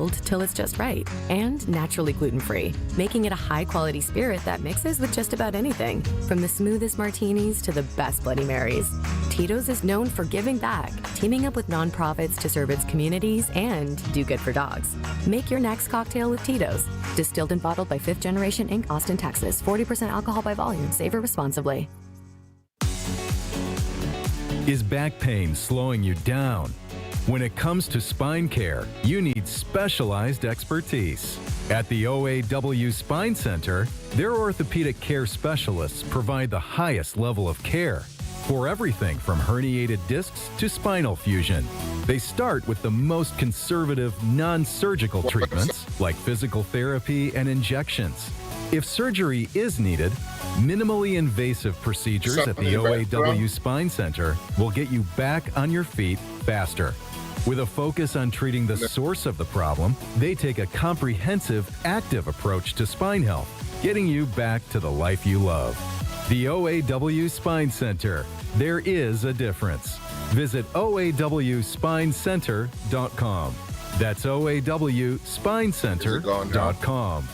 bottled till it's just right, and naturally gluten-free, making it a high-quality spirit that mixes with just about anything, from the smoothest martinis to the best Bloody Marys. Tito's is known for giving back, teaming up with nonprofits to serve its communities and do good for dogs. Make your next cocktail with Tito's. Distilled and bottled by 5th Generation Inc., Austin, Texas. 40% alcohol by volume. Savor responsibly. Is back pain slowing you down? When it comes to spine care, you need specialized expertise. At the OAW Spine Center, their orthopedic care specialists provide the highest level of care for everything from herniated discs to spinal fusion. They start with the most conservative, non-surgical treatments like physical therapy and injections. If surgery is needed, minimally invasive procedures at the OAW Spine Center will get you back on your feet faster. With a focus on treating the source of the problem, they take a comprehensive, active approach to spine health, getting you back to the life you love. The OAW Spine Center. There is a difference. Visit oawspinecenter.com. That's oawspinecenter.com.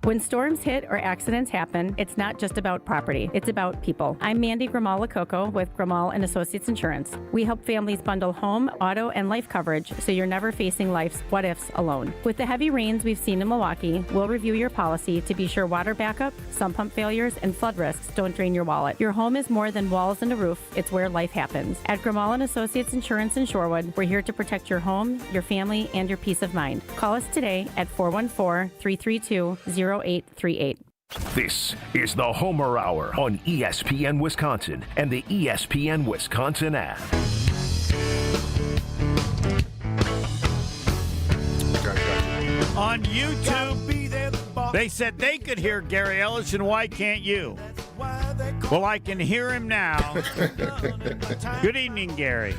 When storms hit or accidents happen, it's not just about property, it's about people. I'm Mandy Grimal-Lococo with Grimal and Associates Insurance. We help families bundle home, auto, and life coverage so you're never facing life's what-ifs alone. With the heavy rains we've seen in Milwaukee, we'll review your policy to be sure water backup, sump pump failures, and flood risks don't drain your wallet. Your home is more than walls and a roof, it's where life happens. At Grimal and Associates Insurance in Shorewood, we're here to protect your home, your family, and your peace of mind. Call us today at 414-332-0838. This is the Homer Hour on ESPN Wisconsin and the ESPN Wisconsin app. On YouTube, they said they could hear Gary Ellis, and why can't you? Well, I can hear him now. Good evening, Gary.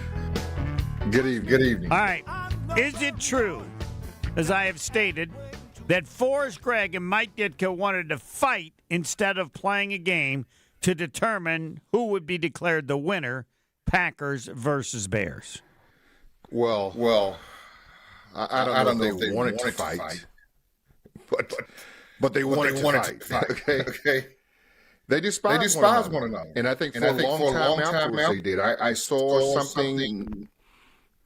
Good evening. All right. Is it true, as I have stated, that Forrest Gregg and Mike Ditka wanted to fight instead of playing a game to determine who would be declared the winner, Packers versus Bears? Well, I don't know if they wanted to fight, but they wanted to fight. Okay. They despise one another. And I think for a long time afterwards they did. I saw something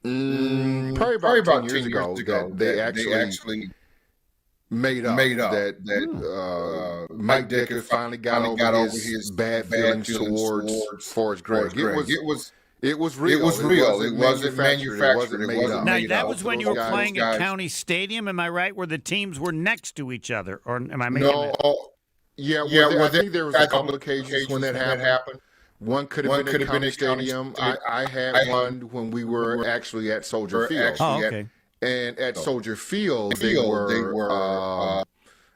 probably about 10 years ago that they actually made up that Mike Ditka finally got over his bad feelings towards Forrest Gregg. It was real. It wasn't manufactured. It wasn't made up. Now, that was when you were playing at County Stadium, am I right, where the teams were next to each other? Or am I making that? I think there was a couple of occasions when that happened. One could have been at County Stadium. I had one when we were actually at Soldier Field. Oh, okay. And at Soldier Field, they were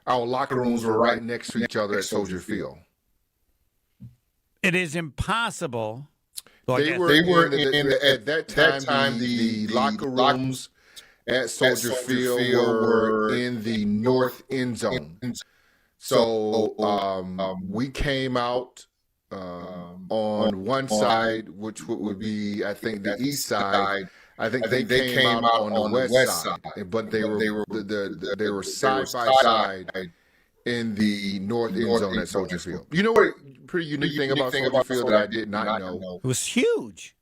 our locker rooms were right next to each other at Soldier Field. It is impossible. They were at that time the locker rooms at Soldier Field were in the north end zone. So we came out on one side, which would be, I think, the east side. I think they came out on the west side, but they were side by side in the north end zone at Soldier Field. You know what? Pretty unique thing about Soldier Field that I did not know. It was huge.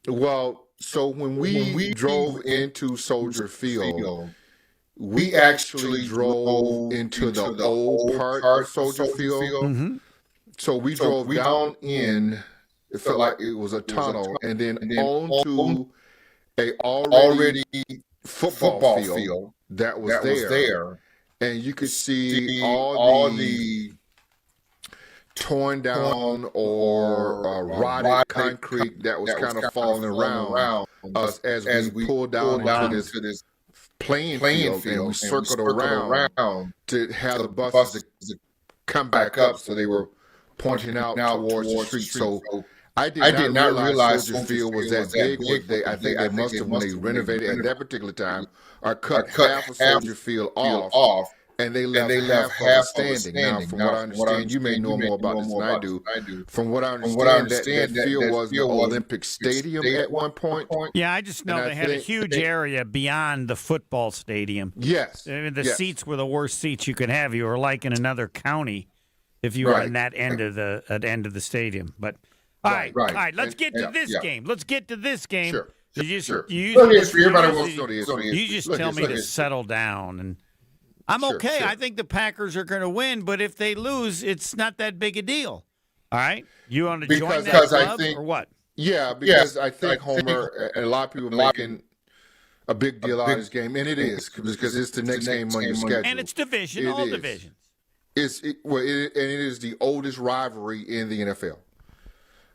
Well, so when we drove into Soldier Field, we actually drove into the old part of Soldier Field. Mm-hmm. So we drove down in. It felt like it was a tunnel, and then onto a already football field that was there, and you could see all the torn down or rotted concrete that was kind of falling around us as we pulled down into this playing field, and we circled around to have the buses to come back up, so they were pointing out towards the street. So I did not realize Soldier Field was that big. I think they must have, when they renovated at that particular time, or cut half of Soldier Field off And they left half of the standing. Now, from what I understand, you may know more about this than I do. From what I understand, that field was the Olympic Stadium at one point. Yeah, I just know they had a huge area beyond the football stadium. Yes. I mean, the seats were the worst seats you could have. You were like in another county if you were on that end of the stadium. But all right. Let's get to this game. Let's get to this game. Sure. You just tell me to settle down and. I'm okay. Sure. I think the Packers are going to win, but if they lose, it's not that big a deal. All right? You want to join that club or what? Yeah, because I think Homer and a lot of people are making a big deal out of this game, and it is because it's the next game on your schedule. And it's division, all divisions. And it is the oldest rivalry in the NFL.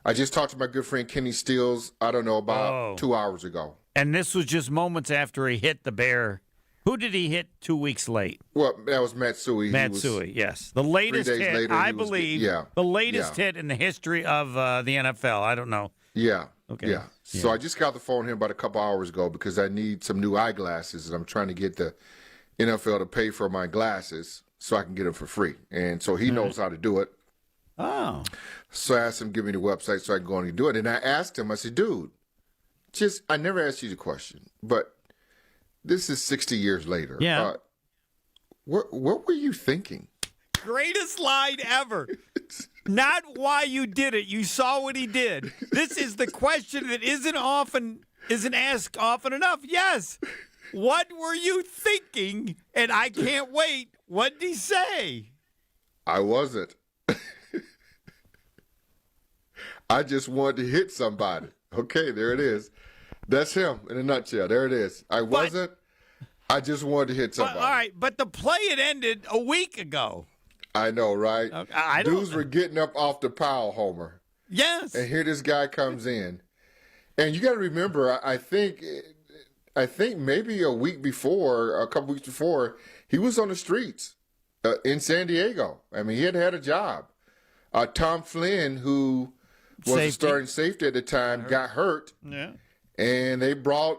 I just talked to my good friend Kenny Stills, I don't know, about 2 hours ago. And this was just moments after he hit the Bear. Who did he hit 2 weeks late? Well, that was Matsui. Matsui, yes. The latest hit, later, I believe, the latest hit in the history of the NFL. I don't know. Yeah. Okay. Yeah. So I just got the phone here about a couple hours ago because I need some new eyeglasses, and I'm trying to get the NFL to pay for my glasses so I can get them for free. And so he knows how to do it. Oh. So I asked him to give me the website so I can go on and do it. And I asked him, I said, dude, I never asked you the question, but this is 60 years later. Yeah. What were you thinking? Greatest line ever. Not why you did it. You saw what he did. This is the question that isn't asked often enough. Yes. What were you thinking? And I can't wait. What did he say? I wasn't. I just wanted to hit somebody. Okay, there it is. That's him in a nutshell. There it is. I wasn't. I just wanted to hit somebody. All right, but the play had ended a week ago. I know, right? Okay, Dudes were getting up off the pile, Homer. Yes. And here this guy comes in. And you got to remember, I think maybe a couple weeks before, he was on the streets in San Diego. I mean, he had a job. Tom Flynn, who was a starting safety at the time, got hurt. Yeah. And they brought,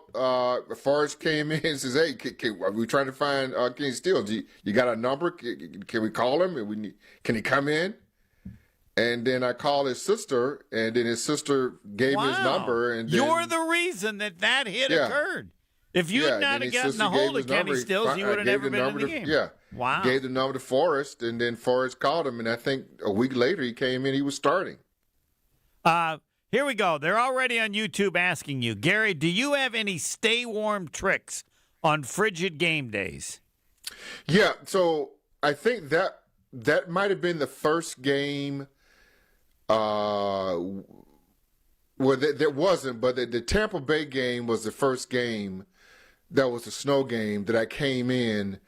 Forrest came in and says, hey, are we trying to find Kenny Stills? You got a number? Can we call him? Can he come in? And then I called his sister, and then his sister gave me his number. And then, you're the reason that hit occurred. If you had not gotten a hold of Kenny Stills, you would have never been in the game. Yeah. Wow. Gave the number to Forrest, and then Forrest called him, and I think a week later he came in, he was starting. Here we go. They're already on YouTube asking you, Gary, do you have any stay warm tricks on frigid game days? Yeah, so I think that might have been the first game. Well, there wasn't, but the Tampa Bay game was the first game that was a snow game that I came in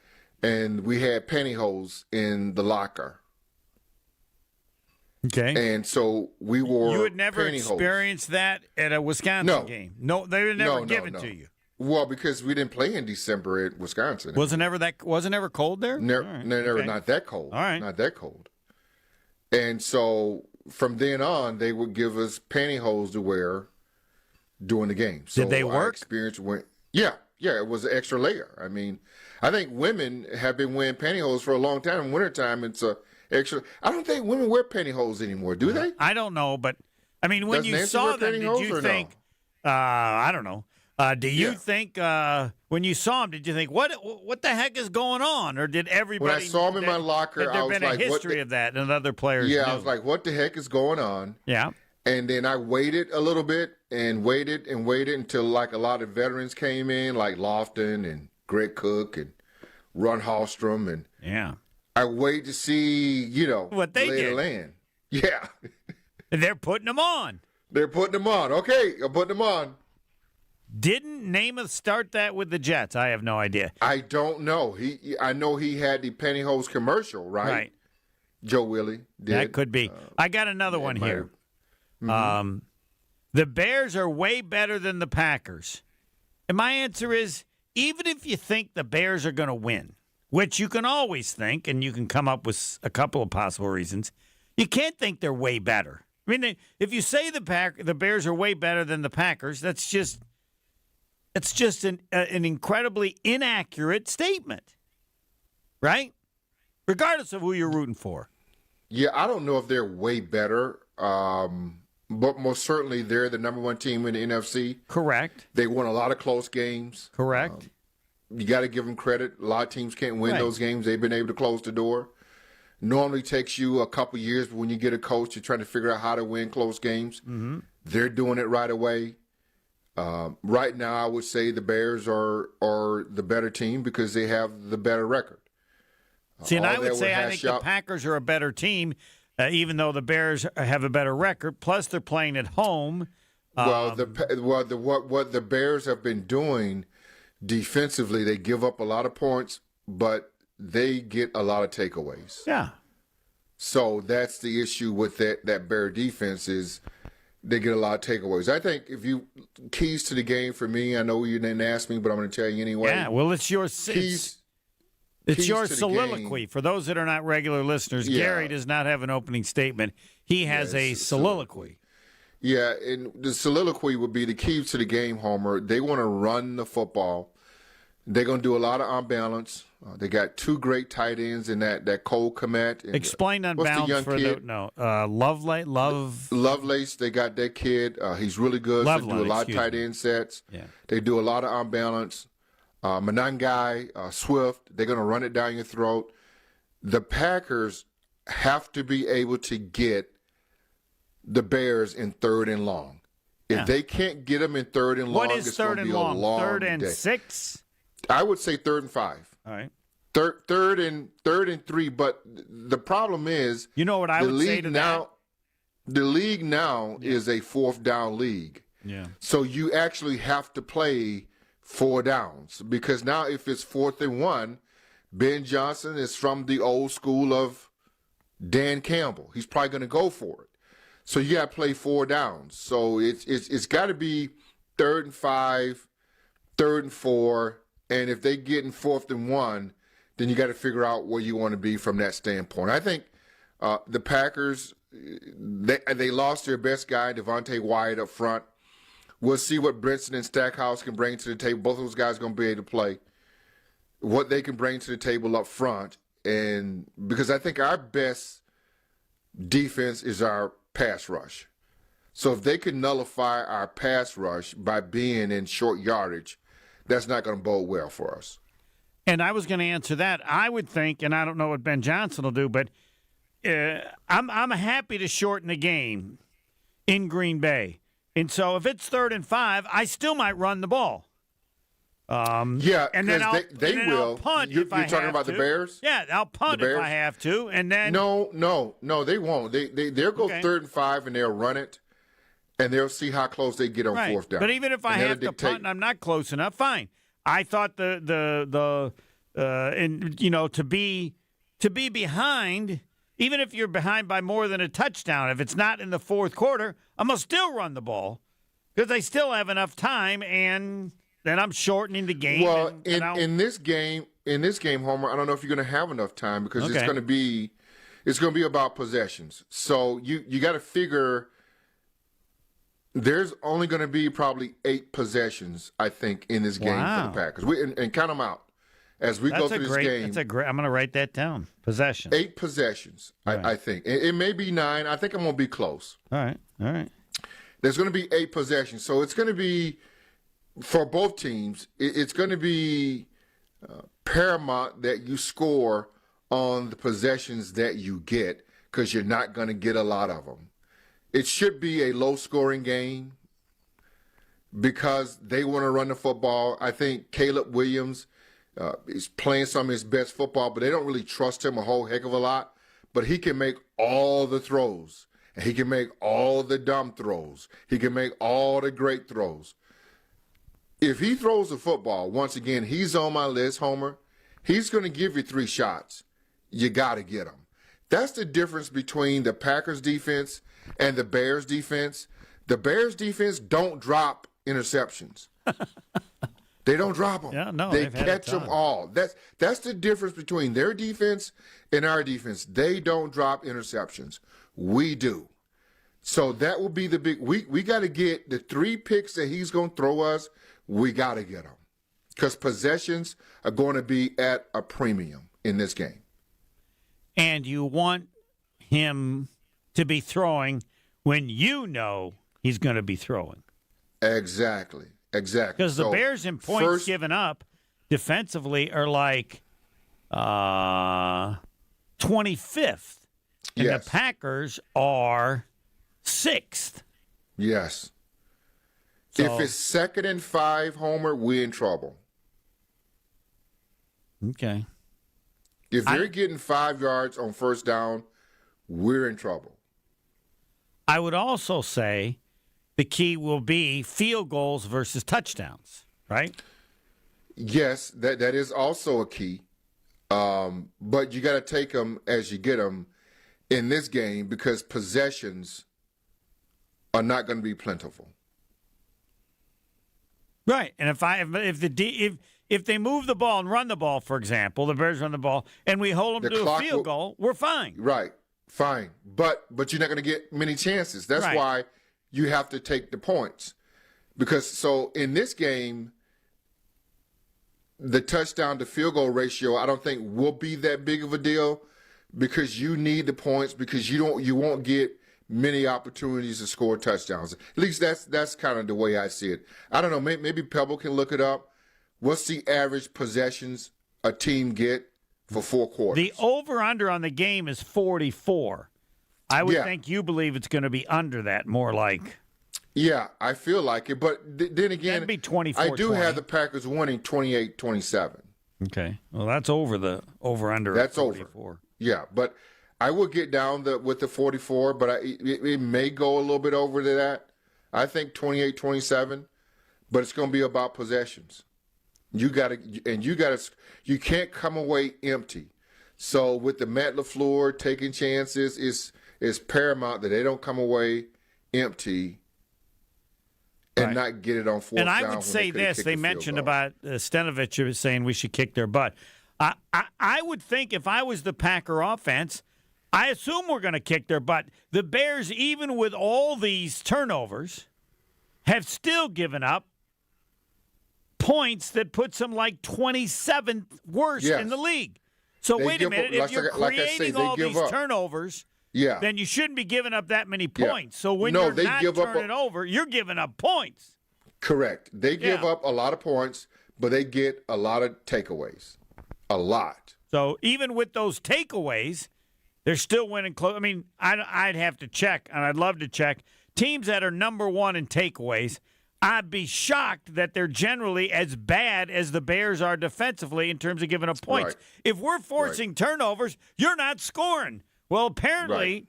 and we had pantyhose in the locker. Okay. And so we wore You had never pantyhose. Experienced that at a Wisconsin game? No, they were never given to you. Well, because we didn't play in December at Wisconsin. Wasn't ever cold there? Not that cold. All right. Not that cold. And so from then on, they would give us pantyhose to wear during the game. So did they work? Our experience went, yeah, it was an extra layer. I mean, I think women have been wearing pantyhose for a long time. In wintertime, it's a extra. I don't think women wear pantyhose anymore, do they? I don't know, but I mean, when you saw them, did you think? No? I don't know. Do you think when you saw him, did you think what the heck is going on, or did everybody? When I saw him in my locker, I was like, "There been a history of that," and other players. Yeah, knew. I was like, "What the heck is going on?" Yeah. And then I waited a little bit and waited until like a lot of veterans came in, like Lofton and Greg Cook and Ron Hallstrom, and I waited to see, what they did. Land. Yeah. And they're putting them on. They're putting them on. Okay, I'm putting them on. Didn't Namath start that with the Jets? I have no idea. I don't know. I know he had the pantyhose commercial, right? Right. Joe Willie did. That could be. I got another one here. Mm-hmm. The Bears are way better than the Packers. And my answer is, even if you think the Bears are going to win, which you can always think, and you can come up with a couple of possible reasons, you can't think they're way better. I mean, if you say the Bears are way better than the Packers, it's just an incredibly inaccurate statement, right? regardless of who you're rooting for. Yeah, I don't know if they're way better, but most certainly they're the number one team in the NFC. Correct. They won a lot of close games. Correct. You got to give them credit. A lot of teams can't win those games. They've been able to close the door. Normally takes you a couple years, but when you get a coach, you're trying to figure out how to win close games. Mm-hmm. They're doing it right away. Right now, I would say the Bears are the better team because they have the better record. See, and I would say I think the Packers are a better team, even though the Bears have a better record. Plus, they're playing at home. What the Bears have been doing defensively, they give up a lot of points, but they get a lot of takeaways. Yeah. So that's the issue with that Bear defense is they get a lot of takeaways. I think keys to the game for me, I know you didn't ask me, but I'm going to tell you anyway. Yeah, well, it's your keys. It's your soliloquy. For those that are not regular listeners, Gary does not have an opening statement. He has a soliloquy. Yeah, and the soliloquy would be the keys to the game, Homer. They want to run the football. They're going to do a lot of unbalance. They got two great tight ends in that Cole Kmet. Explain unbalance for the Lovelace. They got that kid. He's really good. They do a lot of tight end sets. Yeah. They do a lot of unbalance. Manangai, Swift, they're going to run it down your throat. The Packers have to be able to get the Bears in third and long. If they can't get them in third and long, it's going to be a long third and day. 6? I would say 3rd and 5. All right. Third and 3, but the problem is, you know what I would say to that? The league now is a 4th down league. Yeah. So you actually have to play 4 downs because now if it's 4th and 1, Ben Johnson is from the old school of Dan Campbell. He's probably going to go for it. So you got to play 4 downs. So it's got to be 3rd and 5, 3rd and 4, and if they get in 4th and 1, then you got to figure out where you want to be from that standpoint. I think the Packers, they lost their best guy, Devontae Wyatt, up front. We'll see what Brinson and Stackhouse can bring to the table. Both of those guys are going to be able to play. What they can bring to the table up front. And because I think our best defense is our pass rush. So if they can nullify our pass rush by being in short yardage, that's not going to bode well for us. And I was going to answer that. I would think, and I don't know what Ben Johnson will do, but I'm happy to shorten the game in Green Bay. And so if it's 3rd and 5, I still might run the ball. And then I'll punt you're if I have to. You're talking about the Bears? Yeah, I'll punt if I have to. And then No, they won't. They'll go 3rd and 5 and they'll run it, and they'll see how close they get on 4th down. But even if I have to punt and I'm not close enough, fine. I thought to be behind, even if you're behind by more than a touchdown, if it's not in the 4th quarter, I'm gonna still run the ball because I still have enough time, and then I'm shortening the game. Well, in this game, Homer, I don't know if you're gonna have enough time because it's gonna be about possessions. So you got to figure. There's only going to be probably 8 possessions, I think, in this game for the Packers. And count them out as we go through this game. I'm going to write that down. Possessions. 8 possessions, right. I think. It may be 9. I think I'm going to be close. All right. There's going to be 8 possessions. So it's going to be, for both teams, it's going to be paramount that you score on the possessions that you get because you're not going to get a lot of them. It should be a low-scoring game because they want to run the football. I think Caleb Williams is playing some of his best football, but they don't really trust him a whole heck of a lot. But he can make all the throws, and he can make all the dumb throws. He can make all the great throws. If he throws the football, once again, he's on my list, Homer. He's going to give you 3 shots. You got to get him. That's the difference between the Packers defense and the Bears defense. The Bears defense don't drop interceptions. They don't drop them. Yeah, no, they catch them all. That's the difference between their defense and our defense. They don't drop interceptions. We do. So that will be the big. We got to get the 3 picks that he's going to throw us. We got to get them because possessions are going to be at a premium in this game. and you want him to be throwing when you know he's going to be throwing. Exactly. Because the Bears in points given up defensively are like 25th, and the Packers are 6th. Yes. So, if it's 2nd and 5, Homer, we're in trouble. Okay. If they're getting 5 yards on first down, we're in trouble. I would also say the key will be field goals versus touchdowns, right? Yes, that is also a key. But you got to take them as you get them in this game because possessions are not going to be plentiful. Right. And if they move the ball and run the ball, for example, the Bears run the ball, and we hold them to a field goal, we're fine. Right. Fine. But you're not going to get many chances. That's why you have to take the points. Because so in this game, the touchdown to field goal ratio, I don't think will be that big of a deal because you need the points because you won't get many opportunities to score touchdowns. At least that's kind of the way I see it. I don't know. Maybe Pebble can look it up. What's the average possessions a team get for 4 quarters? The over-under on the game is 44. I would think you believe it's going to be under that, more like. Yeah, I feel like it. But then again, that'd be 24, I do have the Packers winning 28-27. Okay. Well, that's over the over-under. That's 44. over. Yeah, but I will get down with the 44, but it may go a little bit over to that. I think 28-27, but it's going to be about possessions. You can't come away empty. So with the Matt LaFleur taking chances, it's paramount that they don't come away empty and not get it on fourth down. And I would say this: they mentioned about Stenovich saying we should kick their butt. I would think if I was the Packer offense, I assume we're going to kick their butt. The Bears, even with all these turnovers, have still given up points that puts them like 27th worst in the league. So wait a minute, if you're creating all these turnovers, then you shouldn't be giving up that many points. So when you're not turning over, you're giving up points. Correct. They give up a lot of points, but they get a lot of takeaways. A lot. So even with those takeaways, they're still winning close. I mean, I'd have to check, and I'd love to check. Teams that are number one in takeaways, I'd be shocked that they're generally as bad as the Bears are defensively in terms of giving up points. Right. If we're forcing turnovers, you're not scoring. Well, apparently,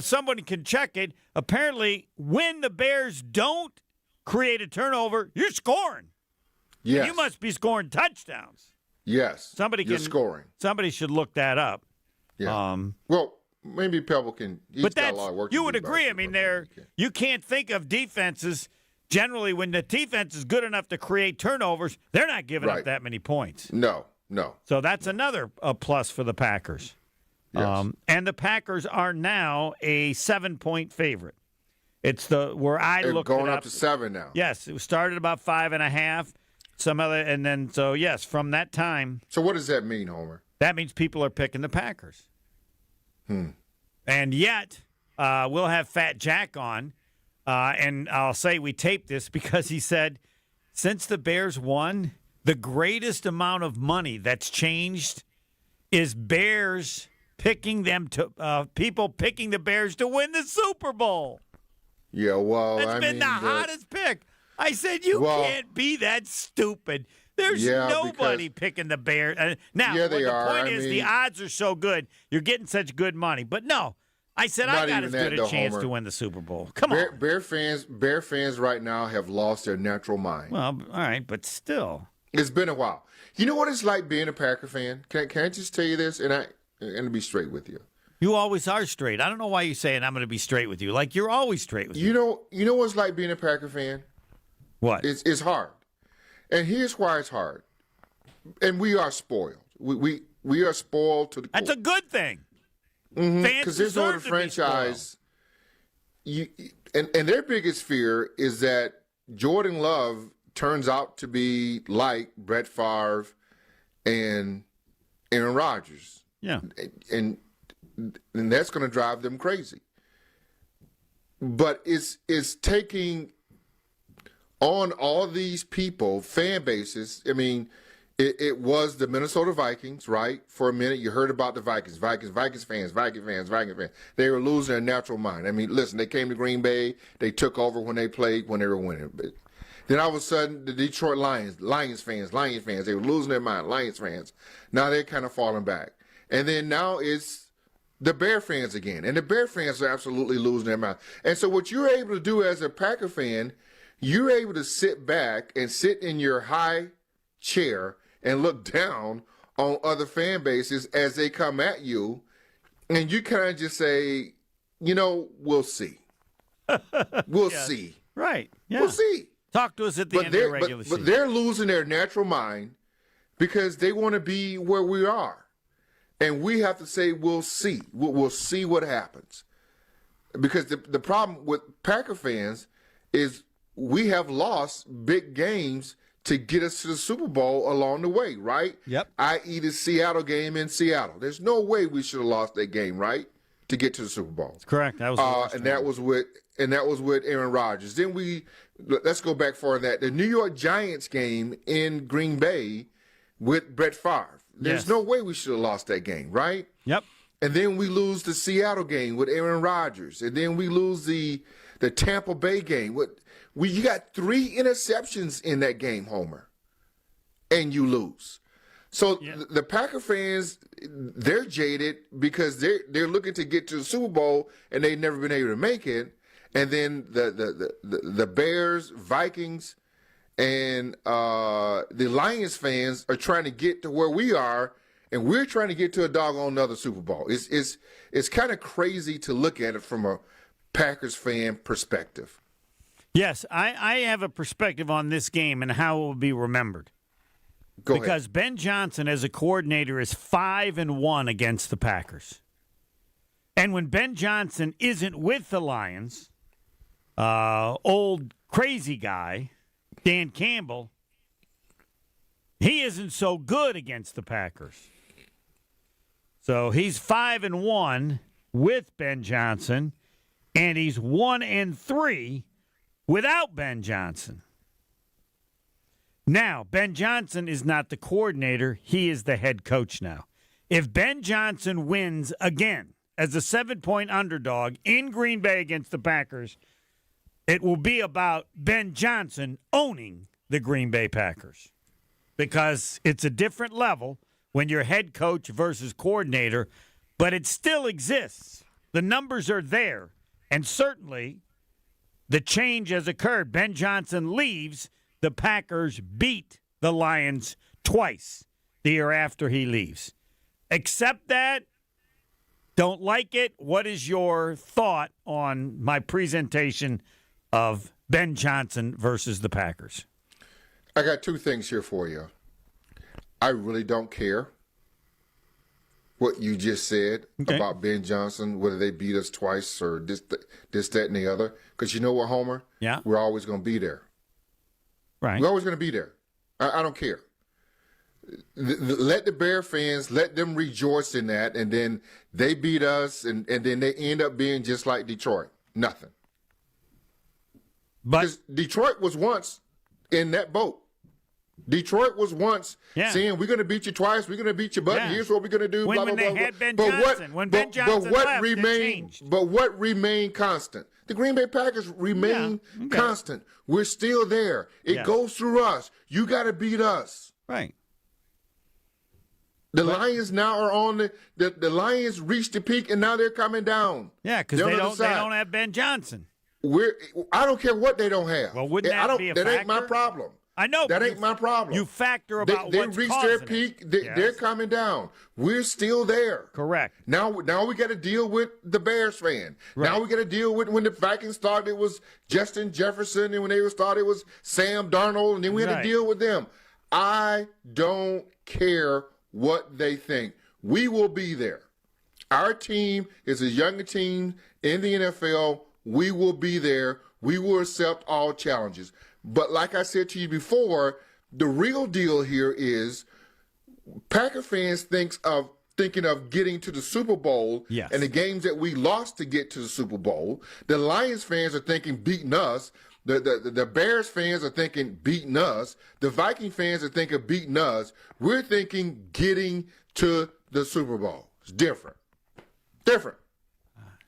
somebody can check it. Apparently, when the Bears don't create a turnover, you're scoring. Yes. And you must be scoring touchdowns. Yes. You're scoring. Somebody should look that up. Yeah. Well, maybe Pebble can. He's got a lot of work to do. You would agree. I mean, you can't think of defenses. Generally, when the defense is good enough to create turnovers, they're not giving up that many points. No. So that's another plus for the Packers. Yes. And the Packers are now a 7-point favorite. It's where I looked it up. Going up to 7 now. Yes, it started about 5.5. From that time. So what does that mean, Homer? That means people are picking the Packers. And yet, we'll have Fat Jack on. And I'll say we taped this because he said, since the Bears won, the greatest amount of money that's changed is Bears picking them to people picking the Bears to win the Super Bowl. Yeah, well, that's been the hottest pick. I said you can't be that stupid. There's nobody picking the Bears. Now, the point is the odds are so good. You're getting such good money, but no. I said I got as good a chance to win the Super Bowl. Come on. Bear fans right now have lost their natural mind. Well, all right, but still. It's been a while. You know what it's like being a Packer fan? Can I just tell you this? And to be straight with you. You always are straight. I don't know why you're saying I'm going to be straight with you. Like you're always straight with me. You know what it's like being a Packer fan? What? It's hard. And here's why it's hard. And we are spoiled. We are spoiled to the core. That's a good thing. Because there's no other franchise. And their biggest fear is that Jordan Love turns out to be like Brett Favre and Aaron Rodgers. Yeah. And and that's going to drive them crazy. But it's taking on all these people, fan bases. I mean, it was the Minnesota Vikings, right? For a minute, you heard about the Vikings fans. They were losing their natural mind. I mean, listen, they came to Green Bay. They took over when they were winning. But then all of a sudden, the Detroit Lions fans, they were losing their mind, Lions fans. Now they're kind of falling back. And then now it's the Bear fans again. And the Bear fans are absolutely losing their mind. And so what you're able to do as a Packer fan, you're able to sit back and sit in your high chair and look down on other fan bases as they come at you, and you kind of just say, we'll see. We'll see. Right. Yeah. We'll see. Talk to us at the end of the regular season. But they're losing their natural mind because they want to be where we are. And we have to say, we'll see. We'll see what happens. Because the problem with Packer fans is we have lost big games to get us to the Super Bowl along the way, right? Yep. I.e. the Seattle game in Seattle. There's no way we should have lost that game, right, to get to the Super Bowl. That's correct. That was and that was with Aaron Rodgers. Then let's go back for that. The New York Giants game in Green Bay with Brett Favre. There's no way we should have lost that game, right? Yep. And then we lose the Seattle game with Aaron Rodgers. And then we lose the Tampa Bay game. You got 3 interceptions in that game, Homer, and you lose. So the Packer fans, they're jaded because they're looking to get to the Super Bowl and they've never been able to make it. And then the Bears, Vikings, and the Lions fans are trying to get to where we are, and we're trying to get to a doggone another Super Bowl. It's kind of crazy to look at it from a Packers fan perspective. Yes, I have a perspective on this game and how it will be remembered. Because Ben Johnson, as a coordinator, is 5-1 against the Packers. And when Ben Johnson isn't with the Lions, old crazy guy, Dan Campbell, he isn't so good against the Packers. So he's 5-1 with Ben Johnson, and he's 1-3 without Ben Johnson. Now, Ben Johnson is not the coordinator. He is the head coach now. If Ben Johnson wins again as a 7-point underdog in Green Bay against the Packers, it will be about Ben Johnson owning the Green Bay Packers, because it's a different level when you're head coach versus coordinator, but it still exists. The numbers are there, and certainly the change has occurred. Ben Johnson leaves. The Packers beat the Lions twice the year after he leaves. Accept that. Don't like it. What is your thought on my presentation of Ben Johnson versus the Packers? I got 2 things here for you. I really don't care what you just said about Ben Johnson, whether they beat us twice or this, that, and the other. Because you know what, Homer? Yeah. We're always going to be there. Right. We're always going to be there. I don't care. Let the Bear fans, let them rejoice in that, and then they beat us, and then they end up being just like Detroit. Nothing. Because Detroit was once in that boat. Detroit was once saying, we're going to beat you twice, we're going to beat you, but here's what we're going to do, blah, blah, blah. When Ben Johnson left, it changed. But what remained constant? The Green Bay Packers remain constant. We're still there. It goes through us. You got to beat us. Right. The Lions now are on the Lions reached the peak, and now they're coming down. Yeah, because they don't have Ben Johnson. I don't care what they don't have. Well, wouldn't that be a factor? That ain't my problem. I know. That ain't my problem. You factor about they what's reached causing their peak. They're coming down. We're still there. Correct. Now we got to deal with the Bears fan. Right. Now we got to deal with when the Vikings started, it was Justin Jefferson, and when they started, it was Sam Darnold, and then we had to deal with them. I don't care what they think. We will be there. Our team is a younger team in the NFL. We will be there. We will accept all challenges. But like I said to you before, the real deal here is Packer fans thinks of thinking of getting to the Super Bowl Yes. and the games that we lost to get to the Super Bowl. The Lions fans are thinking beating us. The Bears fans are thinking beating us. The Viking fans are thinking beating us. We're thinking getting to the Super Bowl. It's different. Different.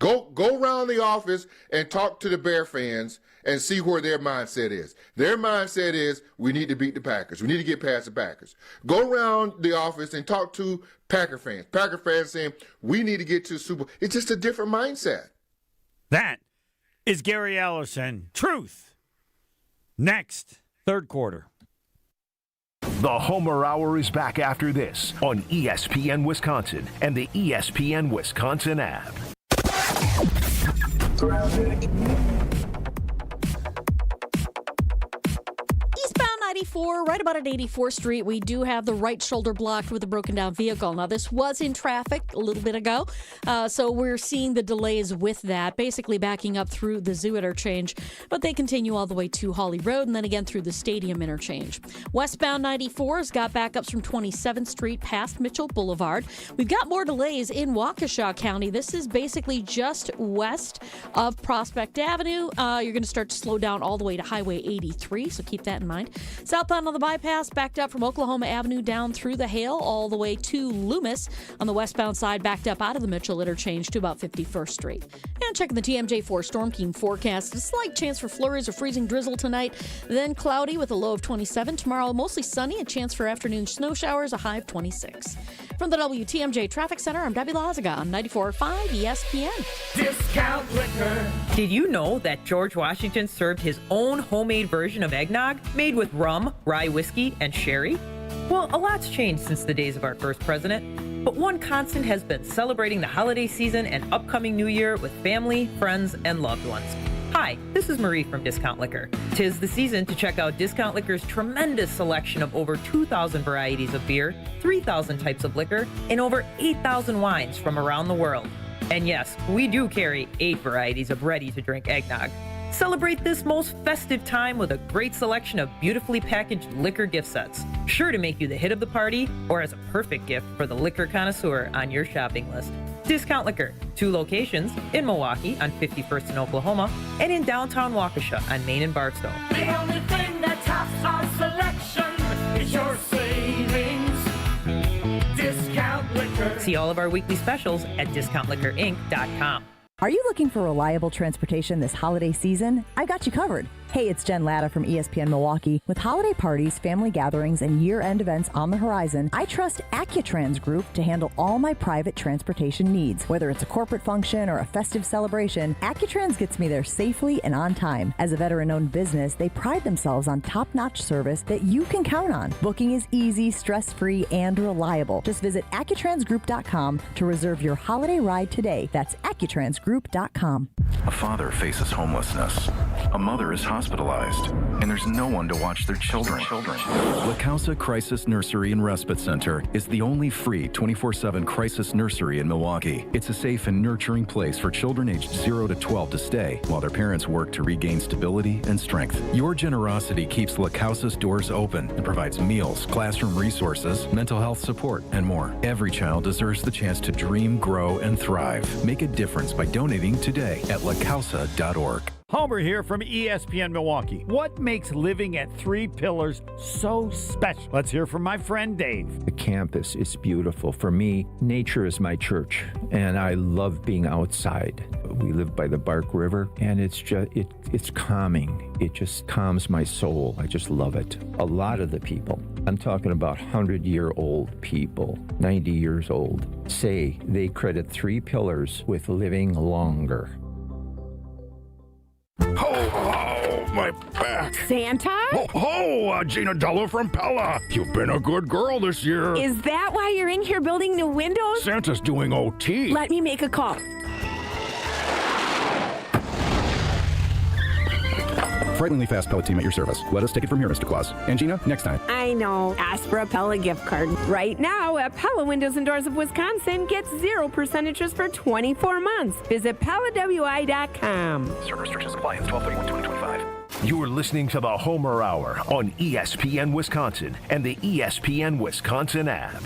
Go around the office and talk to the Bear fans and see where their mindset is. Their mindset is we need to beat the Packers. We need to get past the Packers. Go around the office and talk to Packer fans. Packer fans saying we need to get to the Super Bowl. It's just a different mindset. That is Gary Ellerson. Truth. Next, third quarter. The Homer Hour is back after this on ESPN Wisconsin and the ESPN Wisconsin app. Eastbound 94, right about at 84th Street, we do have the right shoulder blocked with a broken down vehicle. Now, this was in traffic a little bit ago, so we're seeing the delays with that, basically backing up through the Zoo interchange, but they continue all the way to Hawley Road and then again through the Stadium interchange. Westbound 94 has got backups from 27th Street past Mitchell Boulevard. We've got more delays in Waukesha County. This is basically just west of Prospect Avenue. You're going to start to slow down all the way to Highway 83, so keep that in mind. Southbound on the bypass, backed up from Oklahoma Avenue down through the Hale all the way to Loomis. On the westbound side, backed up out of the Mitchell interchange to about 51st Street. And checking the TMJ4 Storm Team forecast, a slight chance for flurries or freezing drizzle tonight, then cloudy with a low of 27. Tomorrow, mostly sunny, a chance for afternoon snow showers, a high of 26. From the WTMJ Traffic Center, I'm Debbie Lazaga on 94.5 ESPN. Discount liquor. Did you know that George Washington served his own homemade version of eggnog made with rum, rye whiskey, and sherry? Well, a lot's changed since the days of our first president, but one constant has been celebrating the holiday season and upcoming new year with family, friends, and loved ones. Hi, this is Marie from Discount Liquor. 'Tis the season to check out Discount Liquor's tremendous selection of over 2,000 varieties of beer, 3,000 types of liquor, and over 8,000 wines from around the world. And yes, we do carry 8 varieties of ready-to-drink eggnog. Celebrate this most festive time with a great selection of beautifully packaged liquor gift sets, sure to make you the hit of the party or as a perfect gift for the liquor connoisseur on your shopping list. Discount Liquor, 2 locations in Milwaukee on 51st in Oklahoma and in downtown Waukesha on Main and Barstow. The only thing that tops our selection is your savings. Discount Liquor. See all of our weekly specials at discountliquorinc.com. Are you looking for reliable transportation this holiday season? I've got you covered. Hey, it's Jen Latta from ESPN Milwaukee. With holiday parties, family gatherings, and year-end events on the horizon, I trust Accutrans Group to handle all my private transportation needs. Whether it's a corporate function or a festive celebration, Accutrans gets me there safely and on time. As a veteran-owned business, they pride themselves on top-notch service that you can count on. Booking is easy, stress-free, and reliable. Just visit AccuTransGroup.com to reserve your holiday ride today. That's AccuTransGroup.com. A father faces homelessness. A mother is hospitalized, and there's no one to watch their children. La Causa Crisis Nursery and Respite Center is the only free 24/7 crisis nursery in Milwaukee. It's a safe and nurturing place for children aged 0 to 12 to stay while their parents work to regain stability and strength. Your generosity keeps La Causa's doors open and provides meals, classroom resources, mental health support, and more. Every child deserves the chance to dream, grow, and thrive. Make a difference by donating today at lacausa.org. Homer here from ESPN Milwaukee. What makes living at 3 Pillars so special? Let's hear from my friend Dave. The campus is beautiful. For me, nature is my church, and I love being outside. We live by the Bark River, and it's just it's calming. It just calms my soul. I just love it. A lot of the people, I'm talking about 100-year-old people, 90 years old, say they credit 3 Pillars with living longer. Oh, my back. Santa? Gina Dello from Pella. You've been a good girl this year. Is that why you're in here building new windows? Santa's doing OT. Let me make a call. Frighteningly fast Pella team at your service. Let us take it from here, Mr. Claus. And Gina, next time. I know. Ask for a Pella gift card. Right now, at Pella Windows and Doors of Wisconsin, get 0% interest for 24 months. Visit PellaWI.com. Certain restrictions apply. It's 12/31/2025. You're listening to the Homer Hour on ESPN Wisconsin and the ESPN Wisconsin app.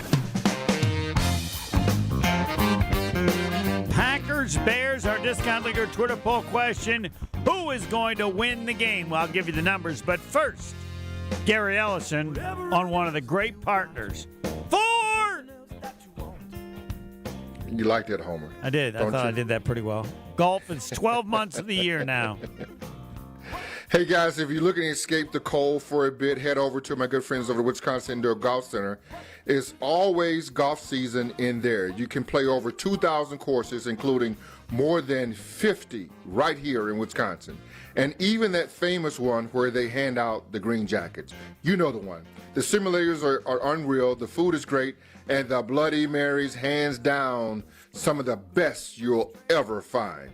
Packers, Bears, our Discount Leader Twitter poll question. Who is going to win the game? Well, I'll give you the numbers. But first, Gary Ellison on one of the great partners. You liked it, Homer. I did. I thought I did that pretty well. Golf is 12 months of the year now. Hey, guys, if you're looking to escape the cold for a bit, head over to my good friends over at Wisconsin Indoor Golf Center. It's always golf season in there. You can play over 2,000 courses, including more than 50 right here in Wisconsin. And even that famous one where they hand out the green jackets. You know the one. The simulators are unreal. The food is great. And the Bloody Marys, hands down, some of the best you'll ever find.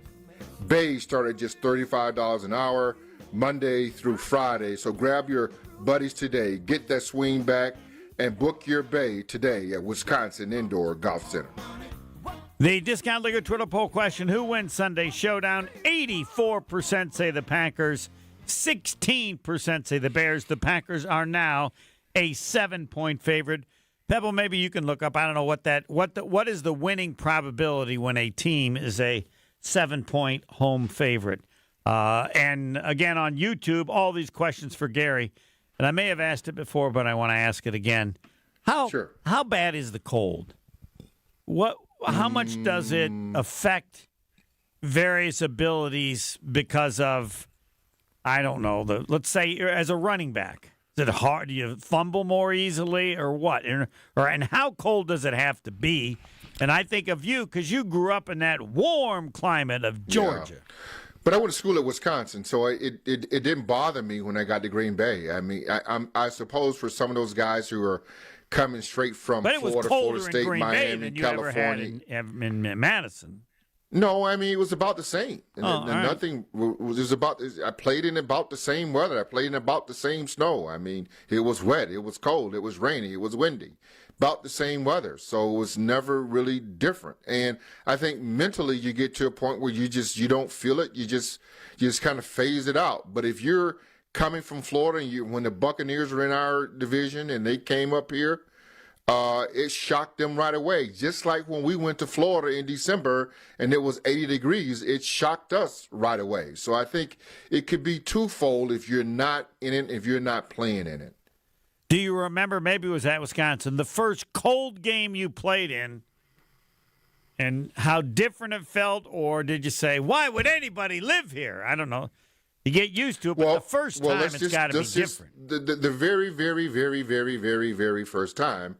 Bays start at just $35 an hour, Monday through Friday. So grab your buddies today, get that swing back, and book your bay today at Wisconsin Indoor Golf Center. The Discount League Twitter poll question, who wins Sunday Showdown? 84% say the Packers, 16% say the Bears. The Packers are now a 7-point favorite. Pebble, maybe you can look up. I don't know what is the winning probability when a team is a 7-point home favorite. And again on YouTube, all these questions for Gary, and I may have asked it before, but I want to ask it again. How bad is the cold? How much does it affect various abilities because of, I don't know, let's say as a running back? Is it hard? Do you fumble more easily or what? And how cold does it have to be? And I think of you because you grew up in that warm climate of Georgia. Yeah. But I went to school at Wisconsin, so it didn't bother me when I got to Green Bay. I mean, I suppose for some of those guys who are coming straight from Florida State, Miami, California. In Madison. No, I mean, it was about the same. Nothing was about. I played in about the same weather. I played in about the same snow. I mean, it was wet, it was cold, it was rainy, it was windy. About the same weather. So it was never really different. And I think mentally you get to a point where you don't feel it. You just kind of phase it out. But if you're coming from Florida and when the Buccaneers were in our division and they came up here, it shocked them right away. Just like when we went to Florida in December and it was 80 degrees, it shocked us right away. So I think it could be twofold if you're not in it, if you're not playing in it. Do you remember, maybe it was at Wisconsin, the first cold game you played in and how different it felt? Or did you say, why would anybody live here? I don't know. You get used to it, but the first time it's got to be different. The very, very, very, very, very, very first time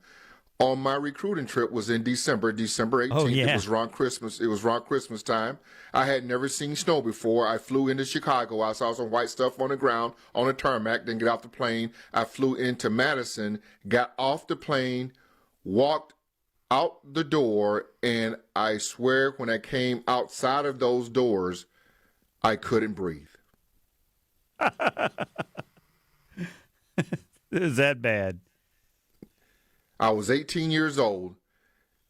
on my recruiting trip was in December 18th. Oh, yeah. It was around Christmas. It was around Christmas time. I had never seen snow before. I flew into Chicago. I saw some white stuff on the ground on the tarmac, then get off the plane. I flew into Madison, got off the plane, walked out the door, and I swear when I came outside of those doors, I couldn't breathe. Is that bad? I was 18 years old.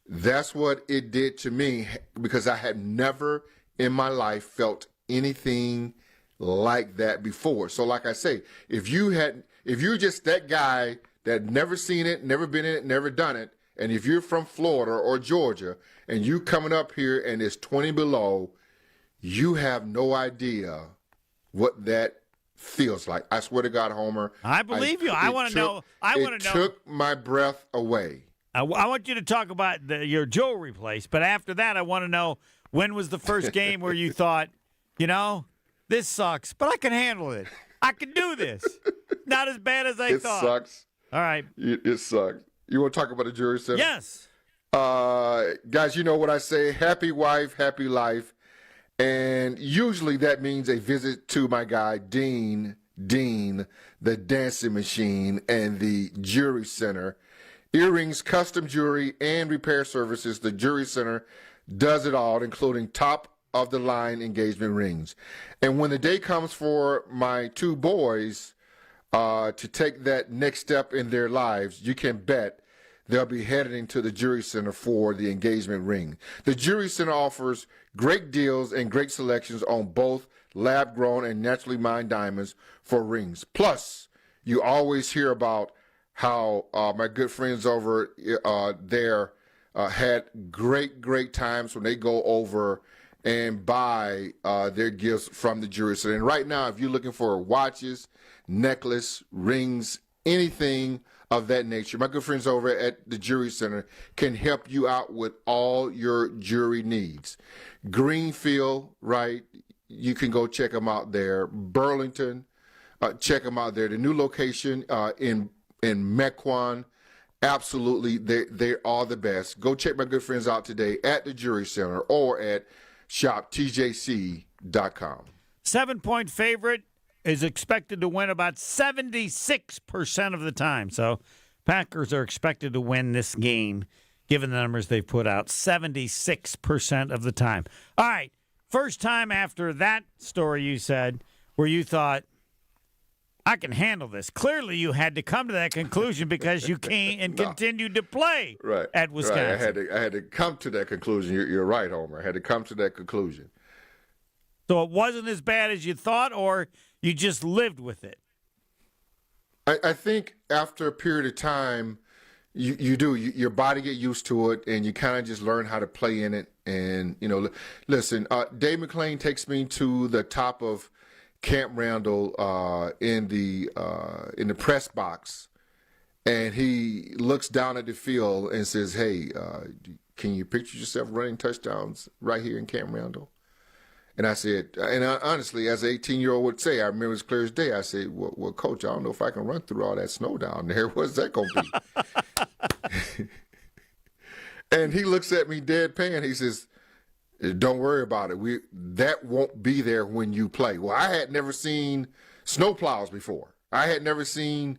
That's what it did to me because I had never in my life felt anything like that before. So like I say, if you're just that guy that never seen it, never been in it, never done it, and if you're from Florida or Georgia and you coming up here and it's 20 below, you have no idea what that feels like. I swear to God, Homer. I believe you. I want to know. It took my breath away. I want you to talk about your jewelry place, but after that, I want to know, when was the first game where you thought, this sucks, but I can handle it. I can do this. Not as bad as I thought. It sucks. All right. It sucks. You want to talk about the jury center? Yes. Guys, you know what I say. Happy wife, happy life. And usually that means a visit to my guy, Dean, the dancing machine, and the Jury Center. Earrings, custom jewelry, and repair services. The Jury Center does it all, including top-of-the-line engagement rings. And when the day comes for my two boys to take that next step in their lives, you can bet they'll be heading to the Jury Center for the engagement ring. The Jury Center offers great deals and great selections on both lab-grown and naturally mined diamonds for rings. Plus, you always hear about how my good friends over there had great times when they go over and buy their gifts from the Jewelry Center. And right now, if you're looking for watches, necklace, rings, anything of that nature, my good friends over at the Jewelry Center can help you out with all your jewelry needs. Greenfield, right? You can go check them out there. Burlington, check them out there. The new location in Mequon, absolutely, they are the best. Go check my good friends out today at the Jewelry Center or at shoptjc.com. 7-point favorite is expected to win about 76% of the time. So Packers are expected to win this game, given the numbers they've put out, 76% of the time. All right, first time after that story you said where you thought, I can handle this. Clearly, you had to come to that conclusion because you came and continued to play at Wisconsin. Right. I had to come to that conclusion. You're right, Homer. I had to come to that conclusion. So it wasn't as bad as you thought, or you just lived with it? I think after a period of time, your body get used to it, and you kind of just learn how to play in it. And, listen, Dave McClain takes me to the top of Camp Randall in the press box, and he looks down at the field and says, "Hey, can you picture yourself running touchdowns right here in Camp Randall?" And I said, and honestly, as an 18-year-old would say, I remember as clear as day, I said, well, Coach, I don't know if I can run through all that snow down there. What's that going to be? And he looks at me deadpan. He says, don't worry about it. That won't be there when you play. Well, I had never seen snow plows before. I had never seen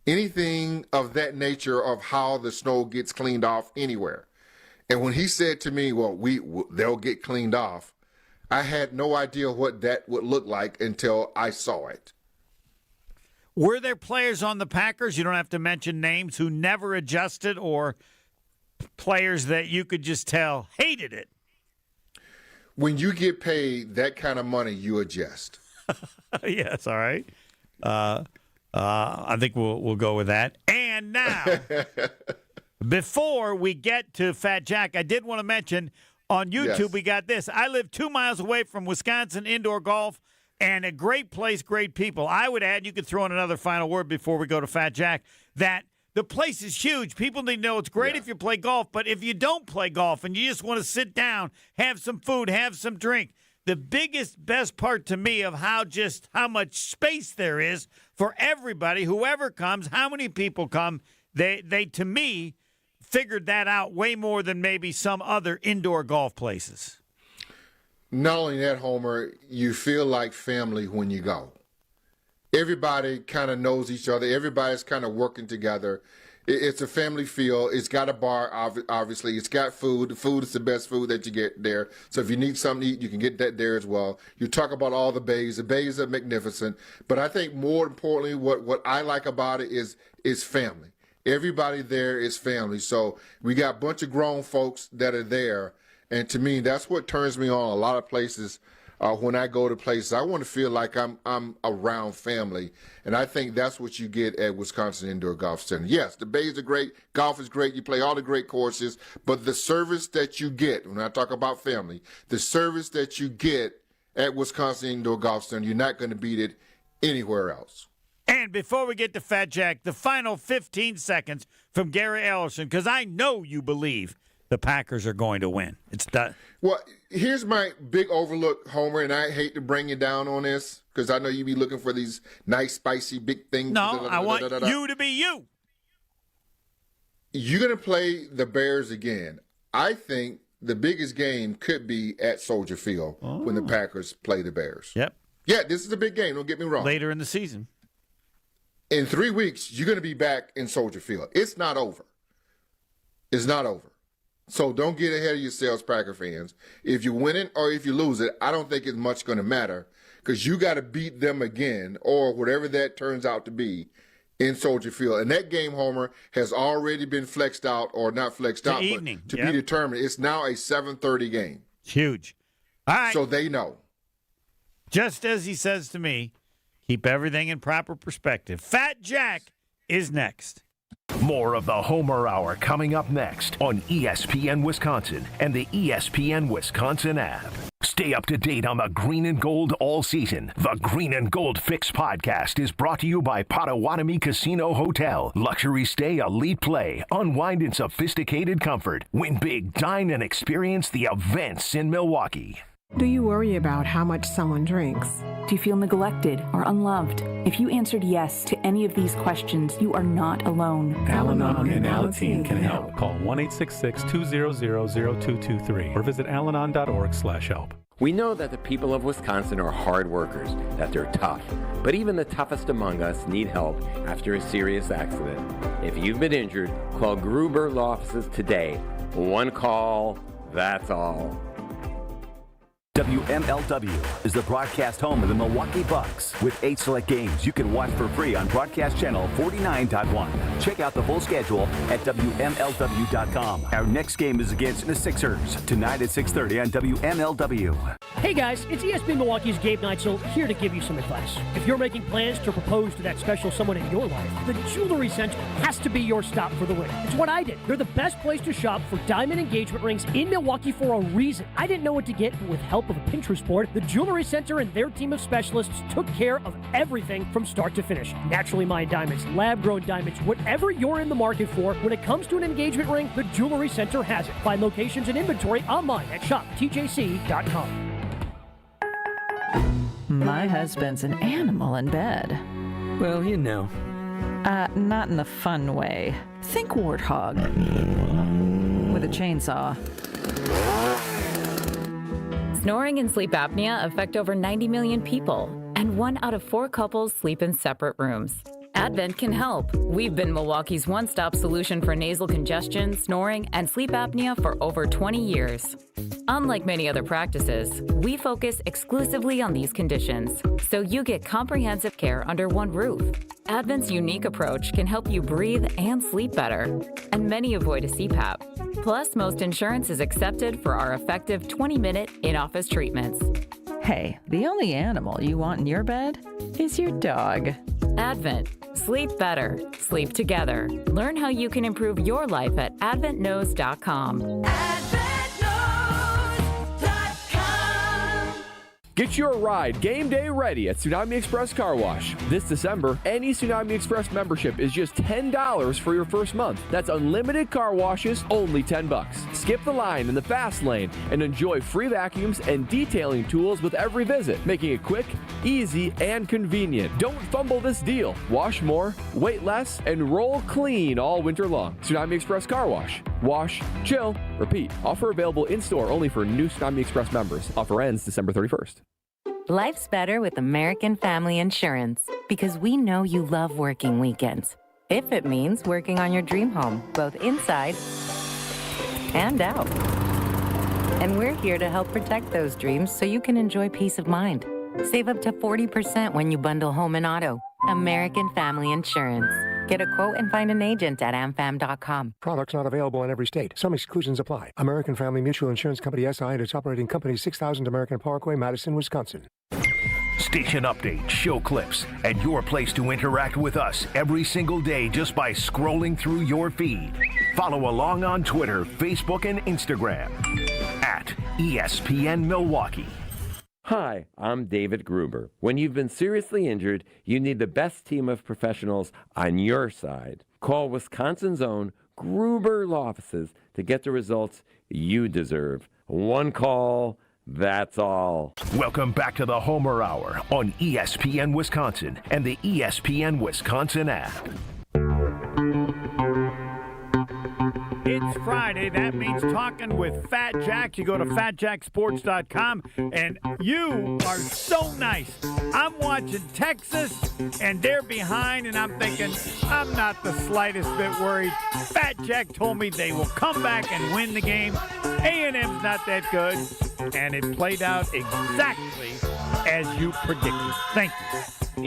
anything of that nature of how the snow gets cleaned off anywhere. And when he said to me, well, they'll get cleaned off, I had no idea what that would look like until I saw it. Were there players on the Packers, you don't have to mention names, who never adjusted, or players that you could just tell hated it? When you get paid that kind of money, you adjust. Yes, all right. I think we'll go with that. And now, before we get to Fat Jack, I did want to mention on YouTube, we got this. I live 2 miles away from Wisconsin Indoor Golf, and a great place, great people. I would add, you could throw in another final word before we go to Fat Jack, that the place is huge. People need to know it's great if you play golf, but if you don't play golf and you just want to sit down, have some food, have some drink, the best part to me of how much space there is for everybody, whoever comes, how many people come, they to me, figured that out way more than maybe some other indoor golf places. Not only that, Homer, you feel like family when you go. Everybody kind of knows each other. Everybody's kind of working together. It's a family feel. It's got a bar, obviously. It's got food. The food is the best food that you get there. So if you need something to eat, you can get that there as well. You talk about all the bays. The bays are magnificent. But I think more importantly, what I like about it is family. Everybody there is family. So we got a bunch of grown folks that are there. And to me, that's what turns me on a lot of places. When I go to places, I want to feel like I'm around family. And I think that's what you get at Wisconsin Indoor Golf Center. Yes, the bays are great. Golf is great. You play all the great courses. But the service that you get, when I talk about family, the service that you get at Wisconsin Indoor Golf Center, you're not going to beat it anywhere else. And before we get to Fat Jack, the final 15 seconds from Gary Ellerson, because I know you believe the Packers are going to win. It's done. Well, here's my big overlook, Homer, and I hate to bring you down on this because I know you be looking for these nice, spicy, big things. No, I want you to be you. You're going to play the Bears again. I think the biggest game could be at Soldier Field when the Packers play the Bears. Yep. Yeah, this is a big game. Don't get me wrong. Later in the season. In 3 weeks, you're going to be back in Soldier Field. It's not over. It's not over. So don't get ahead of yourselves, Packer fans. If you win it or if you lose it, I don't think it's much going to matter because you got to beat them again or whatever that turns out to be in Soldier Field. And that game, Homer, has already been flexed out or not flexed out, evening. But to be determined. It's now a 7:30 game. It's huge. All right. So they know. Just as he says to me, keep everything in proper perspective. Fat Jack is next. More of the Homer Hour coming up next on ESPN Wisconsin and the ESPN Wisconsin app. Stay up to date on the green and gold all season. The Green and Gold Fix podcast is brought to you by Potawatomi Casino Hotel. Luxury stay, elite play, unwind in sophisticated comfort. Win big, dine, and experience the events in Milwaukee. Do you worry about how much someone drinks? Do you feel neglected or unloved? If you answered yes to any of these questions, you are not alone. Al-Anon and Alateen can help. Call 1-866-200-0223 or visit alanon.org/help. We know that the people of Wisconsin are hard workers, that they're tough. But even the toughest among us need help after a serious accident. If you've been injured, call Gruber Law Offices today. One call, that's all. WMLW is the broadcast home of the Milwaukee Bucks. With 8 select games you can watch for free on broadcast channel 49.1. Check out the full schedule at WMLW.com. Our next game is against the Sixers tonight at 6:30 on WMLW. Hey guys, it's ESPN Milwaukee's Gabe Neitzel here to give you some advice. If you're making plans to propose to that special someone in your life, the Jewelry Center has to be your stop for the ring. It's what I did. They're the best place to shop for diamond engagement rings in Milwaukee for a reason. I didn't know what to get, but with help of a Pinterest board, the Jewelry Center and their team of specialists took care of everything from start to finish. Naturally mined diamonds, lab-grown diamonds, whatever you're in the market for, when it comes to an engagement ring, the Jewelry Center has it. Find locations and inventory online at shoptjc.com. My husband's an animal in bed. Well, you know. Not in the fun way. Think warthog. With a chainsaw. Snoring and sleep apnea affect over 90 million people, and 1 out of 4 couples sleep in separate rooms. Advent can help. We've been Milwaukee's one-stop solution for nasal congestion, snoring, and sleep apnea for over 20 years. Unlike many other practices, we focus exclusively on these conditions, so you get comprehensive care under one roof. Advent's unique approach can help you breathe and sleep better, and many avoid a CPAP. Plus, most insurance is accepted for our effective 20-minute in-office treatments. Hey, the only animal you want in your bed is your dog. Advent. Sleep better. Sleep together. Learn how you can improve your life at adventknows.com. Get your ride game day ready at Tsunami Express Car Wash. This December, any Tsunami Express membership is just $10 for your first month. That's unlimited car washes, only $10. Skip the line in the fast lane and enjoy free vacuums and detailing tools with every visit, making it quick, easy, and convenient. Don't fumble this deal. Wash more, wait less, and roll clean all winter long. Tsunami Express Car Wash. Wash, chill, repeat. Offer available in-store only for new Tsunami Express members. Offer ends December 31st. Life's better with American Family Insurance because we know you love working weekends. If it means working on your dream home, both inside and out. And we're here to help protect those dreams so you can enjoy peace of mind. Save up to 40% when you bundle home and auto. American Family Insurance. Get a quote and find an agent at amfam.com. Products not available in every state. Some exclusions apply. American Family Mutual Insurance Company SI and its operating company 6000 American Parkway, Madison, Wisconsin. Station updates, show clips, and your place to interact with us every single day just by scrolling through your feed. Follow along on Twitter, Facebook, and Instagram at ESPN Milwaukee. Hi, I'm David Gruber. When you've been seriously injured, you need the best team of professionals on your side. Call Wisconsin's own Gruber Law Offices to get the results you deserve. One call, that's all. Welcome back to the Homer Hour on ESPN Wisconsin and the ESPN Wisconsin app. It's Friday. That means talking with Fat Jack. You go to fatjacksports.com, and you are so nice. I'm watching Texas, and they're behind, and I'm thinking, I'm not the slightest bit worried. Fat Jack told me they will come back and win the game. A&M's not that good, and it played out exactly as you predicted. Thank you.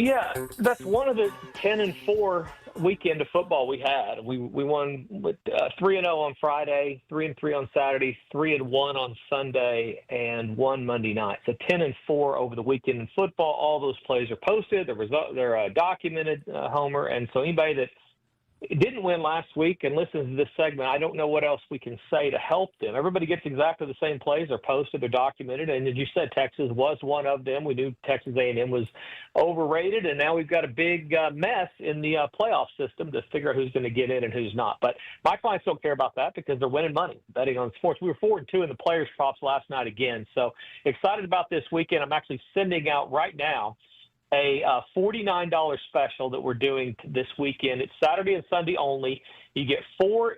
Yeah, that's one of the 10-4 weekend of football we had. We won with 3-0 on Friday, 3-3 on Saturday, 3-1 on Sunday, and 1 Monday night. So 10-4 over the weekend in football. All those plays are posted. They're documented, Homer. And so anybody that didn't win last week and listens to this segment, I don't know what else we can say to help them. Everybody gets exactly the same plays. They're posted, they're documented, and as you said, Texas was one of them. We knew Texas A&M was overrated, and now we've got a big mess in the playoff system to figure out who's going to get in and who's not. But my clients don't care about that because they're winning money betting on sports. We were 4-2 in the players' props last night again, so excited about this weekend. I'm actually sending out right now a $49 special that we're doing this weekend. It's Saturday and Sunday only. You get 4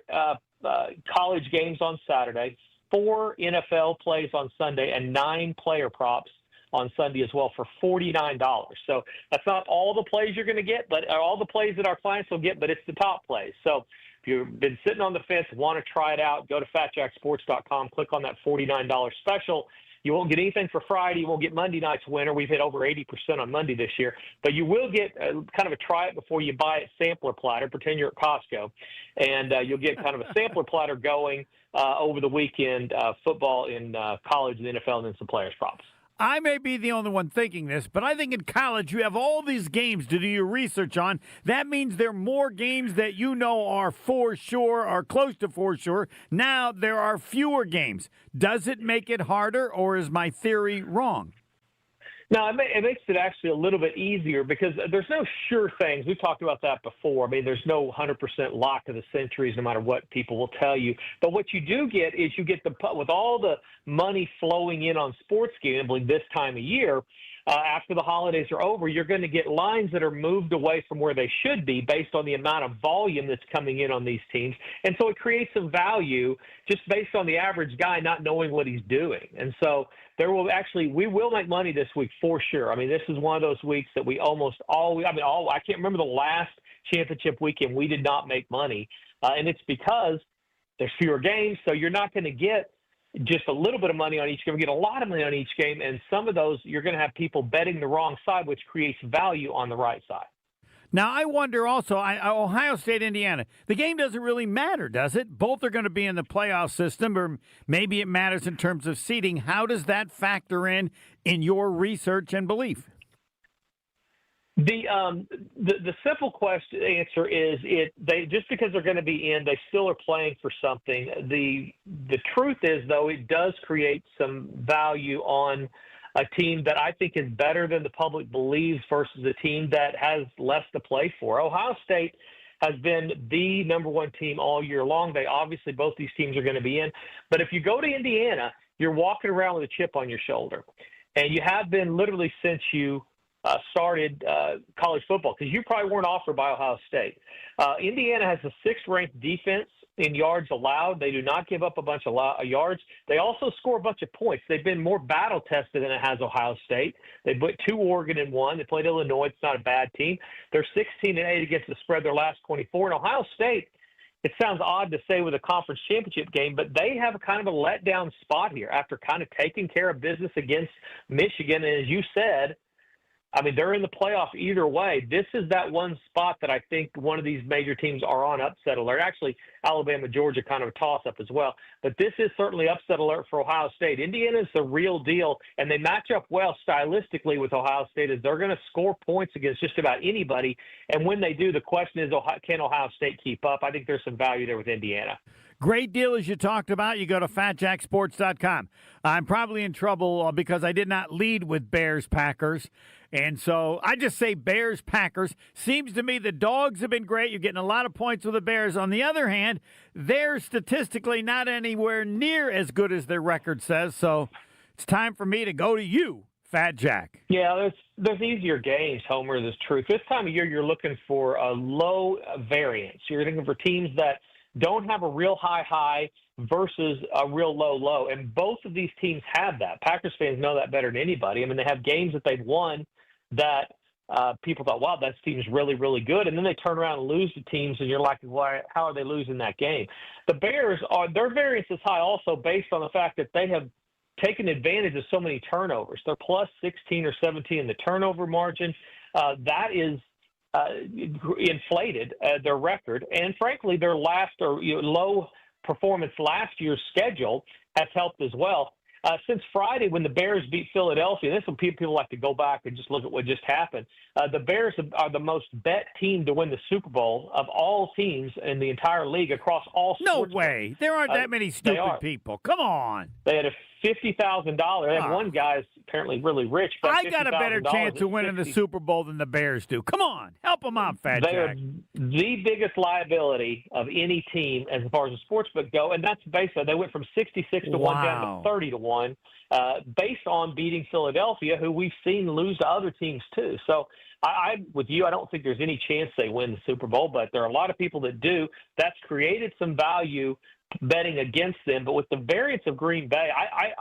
college games on Saturday, 4 NFL plays on Sunday, and 9 player props on Sunday as well for $49. So that's not all the plays you're going to get, but all the plays that our clients will get, but it's the top plays. So if you've been sitting on the fence, want to try it out, go to fatjacksports.com, click on that $49 special. You won't get anything for Friday. You won't get Monday night's winner. We've hit over 80% on Monday this year. But you will get kind of a try it before you buy it sampler platter. Pretend you're at Costco. And you'll get kind of a sampler platter going over the weekend, football in college, the NFL, and then some players' props. I may be the only one thinking this, but I think in college you have all these games to do your research on. That means there are more games that you know are for sure or close to for sure. Now there are fewer games. Does it make it harder, or is my theory wrong? No, it makes it actually a little bit easier because there's no sure things. We've talked about that before. I mean, there's no 100% lock of the centuries, no matter what people will tell you. But what you do get is you get with all the money flowing in on sports gambling this time of year, after the holidays are over, you're going to get lines that are moved away from where they should be based on the amount of volume that's coming in on these teams. And so it creates some value just based on the average guy not knowing what he's doing. And so we will make money this week for sure. I mean, this is one of those weeks that we almost always, I can't remember the last championship weekend we did not make money. And it's because there's fewer games, so you're not going to get just a little bit of money on each game. You get a lot of money on each game, and some of those you're going to have people betting the wrong side, which creates value on the right side. Now, I wonder also, Ohio State, Indiana, the game doesn't really matter, does it? Both are going to be in the playoff system, or maybe it matters in terms of seeding. How does that factor in your research and belief? The simple answer is they just because they're going to be in, they still are playing for something. The truth is, though, it does create some value on a team that I think is better than the public believes versus a team that has less to play for. Ohio State has been the number one team all year long. Obviously both these teams are going to be in. But if you go to Indiana, you're walking around with a chip on your shoulder. And you have been literally since you started college football, because you probably weren't offered by Ohio State. Indiana has the 6th ranked defense in yards allowed. They do not give up a bunch of yards. They also score a bunch of points. They've been more battle tested than it has Ohio State. They put 2 Oregon and 1. They played Illinois. It's not a bad team. They're 16-8 against the spread their last 24. And Ohio State, it sounds odd to say with a conference championship game, but they have a kind of a letdown spot here after kind of taking care of business against Michigan. And as you said, I mean, they're in the playoff either way. This is that one spot that I think one of these major teams are on upset alert. Actually, Alabama, Georgia, kind of a toss-up as well. But this is certainly upset alert for Ohio State. Indiana's the real deal, and they match up well stylistically with Ohio State, as they're going to score points against just about anybody. And when they do, the question is, can Ohio State keep up? I think there's some value there with Indiana. Great deal, as you talked about. You go to fatjacksports.com. I'm probably in trouble because I did not lead with Bears-Packers. And so I just say Bears-Packers. Seems to me the dogs have been great. You're getting a lot of points with the Bears. On the other hand, they're statistically not anywhere near as good as their record says. So it's time for me to go to you, Fat Jack. Yeah, there's easier games, Homer, is truth. This time of year, you're looking for a low variance. You're looking for teams that don't have a real high versus a real low. And both of these teams have that. Packers fans know that better than anybody. I mean, they have games that they've won that people thought, wow, that team's really, really good. And then they turn around and lose to teams, and you're like, how are they losing that game? The Bears, their variance is high also based on the fact that they have taken advantage of so many turnovers. They're plus 16 or 17 in the turnover margin. That is inflated their record, and frankly their low performance last year's schedule has helped as well. Since Friday, when the Bears beat Philadelphia, this is when people like to go back and just look at what just happened. The Bears are the most bet team to win the Super Bowl of all teams in the entire league across all sports. No way. There aren't that many stupid people. Come on. They had a $50,000. They had one guy's apparently really rich. I got a better chance of winning the Super Bowl than the Bears do. Come on. Help them out, Fat They Jack. are the biggest liability of any team as far as the sportsbook go, and that's basically they went from 66 to 1 down to 30 to 1 based on beating Philadelphia, who we've seen lose to other teams too. So I'm with you. I don't think there's any chance they win the Super Bowl, but there are a lot of people that do. That's created some value betting against them. But with the variance of Green Bay,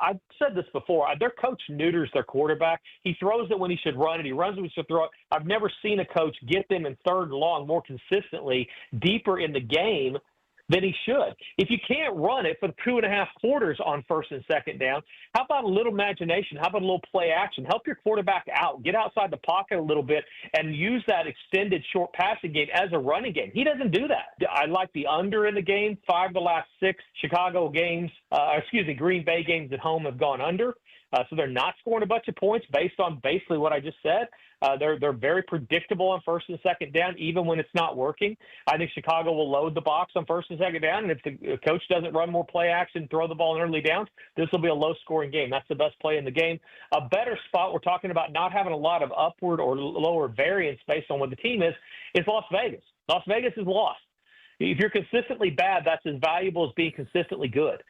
I've said this before, their coach neuters their quarterback. He throws it when he should run it. He runs when he should throw it. I've never seen a coach get them in 3rd and long more consistently, deeper in the game than he should. If you can't run it for 2.5 quarters on 1st and 2nd down, how about a little imagination? How about a little play action? Help your quarterback out. Get outside the pocket a little bit and use that extended short passing game as a running game. He doesn't do that. I like the under in the game. 5 of the last 6 Green Bay games at home have gone under. So they're not scoring a bunch of points based on basically what I just said. They're very predictable on 1st and 2nd down, even when it's not working. I think Chicago will load the box on 1st and 2nd down, and if the coach doesn't run more play action, throw the ball in early downs, this will be a low-scoring game. That's the best play in the game. A better spot, we're talking about not having a lot of upward or lower variance based on what the team is Las Vegas. Las Vegas is lost. If you're consistently bad, that's as valuable as being consistently good.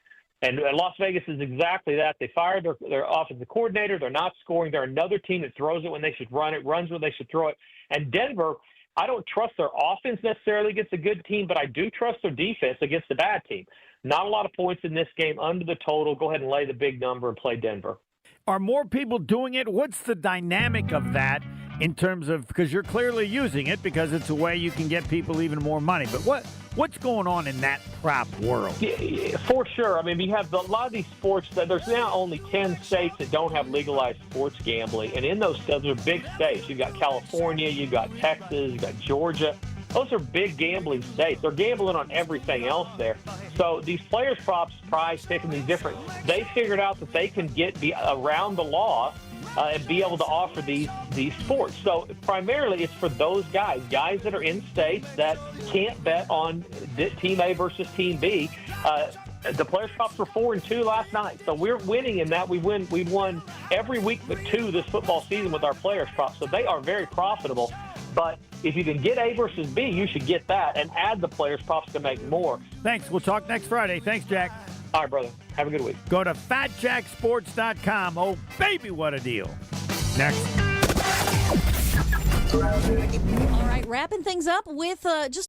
And Las Vegas is exactly that. They fired their offensive coordinator. They're not scoring. They're another team that throws it when they should run it, runs when they should throw it. And Denver, I don't trust their offense necessarily against a good team, but I do trust their defense against a bad team. Not a lot of points in this game, under the total. Go ahead and lay the big number and play Denver. Are more people doing it? What's the dynamic of that in terms of, because you're clearly using it because it's a way you can get people even more money. But what's going on in that prop world? Yeah, for sure. I mean, we have a lot of these sports that there's now only 10 states that don't have legalized sports gambling. And in those states, those are big states. You've got California, you've got Texas, you've got Georgia. Those are big gambling states. They're gambling on everything else there. So these players props, prize picking these different, they figured out that they can be around the law and be able to offer these sports. So primarily it's for those guys that are in states that can't bet on Team A versus Team B. The players props were 4-2 last night, so we're winning in that. We've won every week but 2 this football season with our players props, so they are very profitable. But if you can get A versus B, you should get that and add the players props to make more. Thanks. We'll talk next Friday. Thanks, Jack. All right, brother. Have a good week. Go to FatJackSports.com. Oh, baby, what a deal. Next. All right, wrapping things up with just